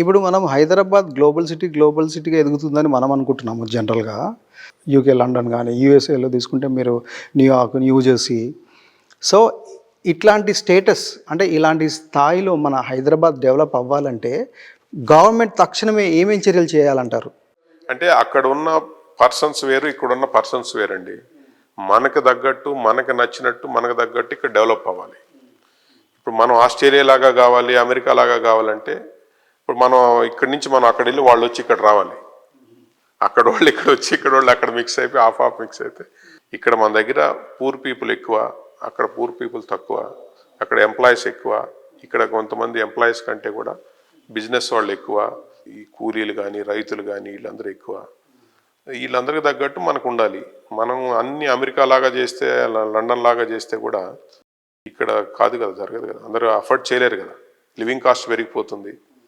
ఇప్పుడు మనం హైదరాబాద్ గ్లోబల్ సిటీగా ఎదుగుతుందని మనం అనుకుంటున్నాము జనరల్‌గా. యూకే, లండన్ గాని, యూఎస్ఏలో తీసుకుంటే మీరు న్యూయార్క్, న్యూజెర్సీ. సో, ఇట్లాంటి స్టేటస్ అంటే ఇలాంటి స్థాయిలో మన హైదరాబాద్ డెవలప్ అవ్వాలంటే గవర్నమెంట్ తక్షణమే ఏమేం చర్యలు చేయాలంటారు? అంటే అక్కడ ఉన్న పర్సన్స్ వేరు, ఇక్కడున్న పర్సన్స్ వేరండి. మనకు తగ్గట్టు, మనకు నచ్చినట్టు, మనకు తగ్గట్టు ఇక్కడ డెవలప్ అవ్వాలి. ఇప్పుడు మనం ఆస్ట్రేలియా లాగా కావాలి, అమెరికా లాగా కావాలంటే ఇప్పుడు మనం ఇక్కడి నుంచి మనం అక్కడ వెళ్ళి వాళ్ళు వచ్చి ఇక్కడ రావాలి. అక్కడ వాళ్ళు ఇక్కడ వచ్చి ఇక్కడ వాళ్ళు అక్కడ మిక్స్ అయిపోయి ఆఫ్ మిక్స్ అయితే ఇక్కడ మన దగ్గర పూర్ పీపుల్ ఎక్కువ, అక్కడ పూర్ పీపుల్ తక్కువ, అక్కడ ఎంప్లాయీస్ ఎక్కువ, ఇక్కడ కొంతమంది ఎంప్లాయీస్ కంటే కూడా బిజినెస్ వాళ్ళు ఎక్కువ, ఈ కూలీలు కానీ రైతులు కానీ వీళ్ళందరూ ఎక్కువ. వీళ్ళందరికీ తగ్గట్టు మనకు ఉండాలి. మనం అన్ని అమెరికా లాగా చేస్తే, లండన్ లాగా చేస్తే కూడా ఇక్కడ కాదు కదా, జరగదు కదా, అందరూ అఫోర్డ్ చేయలేరు కదా, లివింగ్ కాస్ట్ పెరిగిపోతుంది.